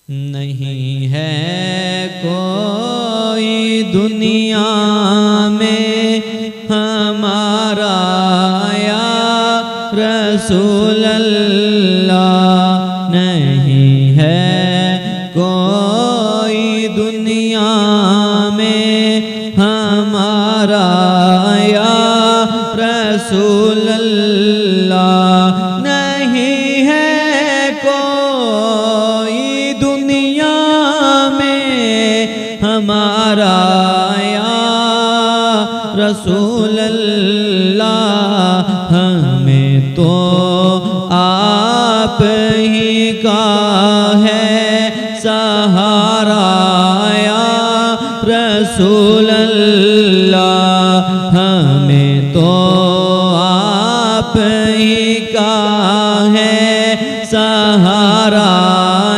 नहीं है कोई दुनिया में हमारा या रसूल अल्लाह, नहीं है कोई दुनिया में हमारा या रसूल अल्लाह, नहीं है कोई दुनिया में हमारा या रसूल अल्लाह। हमें तो आप ही का है सहारा या रसूल अल्लाह।